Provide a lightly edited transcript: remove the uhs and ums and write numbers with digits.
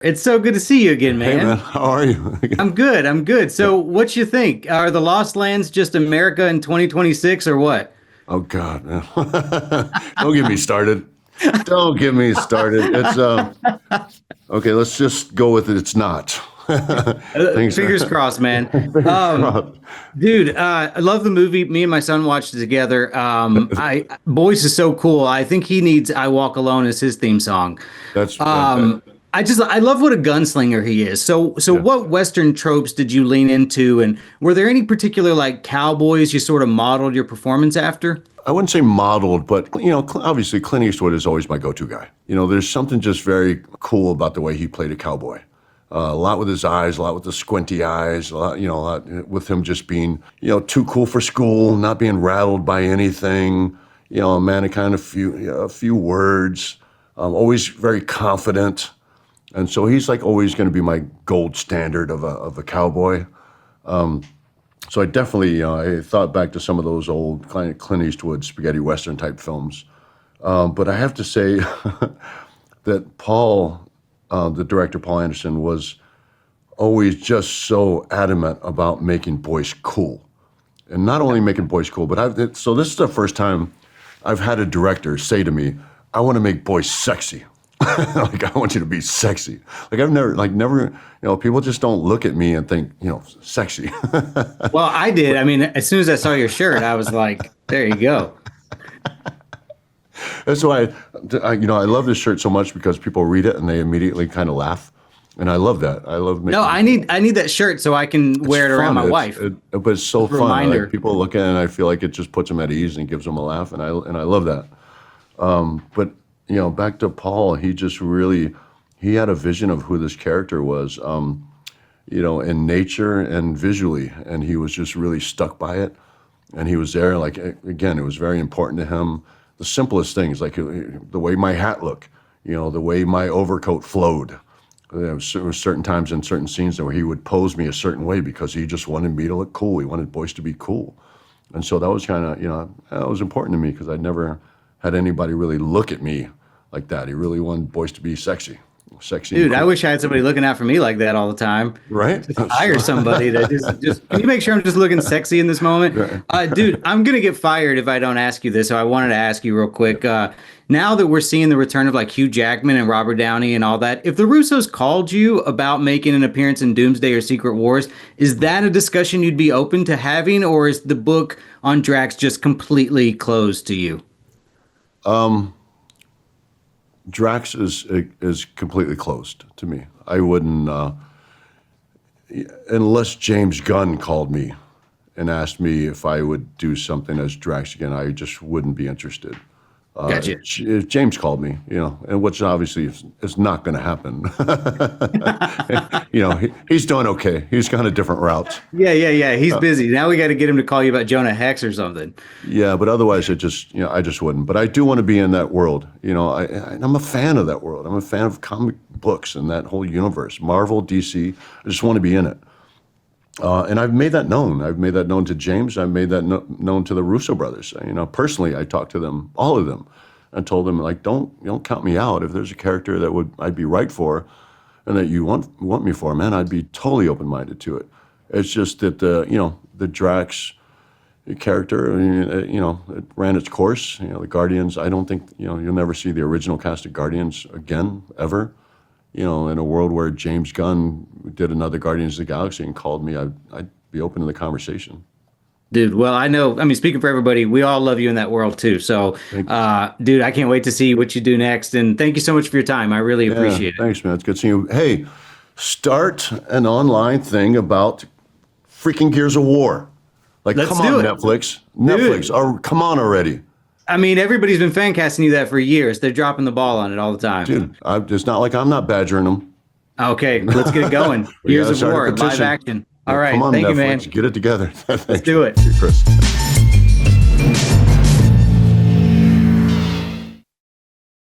It's so good to see you again, Hey man, man. how are you? I'm good. I'm good. So, what you think? Are the Lost Lands just America in 2026 or what? Oh God, man. Don't get me started. Don't get me started. It's okay, let's just go with it. It's not. Things Fingers crossed, man. fingers Um, crossed. Dude, I love the movie. Me and my son watched it together. I Boyce is so cool. I think he needs "I Walk Alone" as his theme song. That's Um, I love what a gunslinger he is. So yeah. what Western tropes did you lean into, and were there any particular like cowboys you sort of modeled your performance after? I wouldn't say modeled, but obviously Clint Eastwood is always my go-to guy. There's something just very cool about the way he played a cowboy. A lot with his eyes, a lot with the squinty eyes, a lot with him just being, too cool for school, not being rattled by anything. A man of kind of a few words, always very confident, and so he's like always going to be my gold standard of a cowboy. So I definitely I thought back to some of those old Clint Eastwood spaghetti western type films. But I have to say that the director Paul Anderson, was always just so adamant about making Boyce cool, and not only making Boyce cool, but so this is the first time I've had a director say to me, "I want to make Boyce sexy." Like, I want you to be sexy. Like, I've never, people just don't look at me and think, sexy. Well, I did. I mean, as soon as I saw your shirt, I was like, there you go. That's why I love this shirt so much, because people read it and they immediately kind of laugh. And I love that. I love No, making I need that shirt so I can wear it around fun. my wife. But it's so As a fun. reminder. Like, people look at it and I feel like it just puts them at ease and gives them a laugh. And I love that. But back to Paul, he had a vision of who this character was, in nature and visually, and he was just really stuck by it. And he was there, like, again, it was very important to him. The simplest things, like the way my hat looked, the way my overcoat flowed. There was certain times in certain scenes where he would pose me a certain way because he just wanted me to look cool. He wanted Boyce to be cool. And so that was kind of, that was important to me, because I'd never had anybody really look at me like that. He really wanted Boyce to be sexy. Sexy and Dude, I cool. wish I had somebody looking out for me like that all the time. Right? Just hire somebody to just can you make sure I'm just looking sexy in this moment? Right. Dude, I'm gonna get fired if I don't ask you this, so I wanted to ask you real quick. Now that we're seeing the return of like Hugh Jackman and Robert Downey and all that, if the Russos called you about making an appearance in Doomsday or Secret Wars, is that a discussion you'd be open to having, or is the book on Drax just completely closed to you? Drax is completely closed to me. I wouldn't, unless James Gunn called me and asked me if I would do something as Drax again, I just wouldn't be interested. Gotcha. If James called me, and which obviously is not going to happen. He's doing okay. He's gone a different route. Yeah. He's busy. Now we got to get him to call you about Jonah Hex or something. Yeah, but otherwise, I just wouldn't. But I do want to be in that world. I'm a fan of that world. I'm a fan of comic books and that whole universe, Marvel, DC. I just want to be in it. And I've made that known. I've made that known to James. I've made that known to the Russo brothers. Personally, I talked to them, all of them, and told them, like, don't count me out. If there's a character that I'd be right for, and that you want me for, man, I'd be totally open-minded to it. It's just that the Drax character, I mean, it ran its course. The Guardians. I don't think you'll never see the original cast of Guardians again, ever. In a world where James Gunn did another Guardians of the Galaxy and called me, I'd be open to the conversation. Dude, well, I know, I mean, speaking for everybody, we all love you in that world too. So, dude, I can't wait to see what you do next. And thank you so much for your time. I really appreciate it. Thanks, man. It's good seeing you. Hey, start an online thing about freaking Gears of War. Like, Let's come do on, it. Netflix. Netflix, come on already. I mean, everybody's been fan casting you that for years. They're dropping the ball on it all the time. Dude, it's not like I'm not badgering them. Okay, let's get it going. We Gears gotta of start a War, live petition. action. All right, Come on, thank Netflix, you, man. get it together. Thanks, do it. Chris.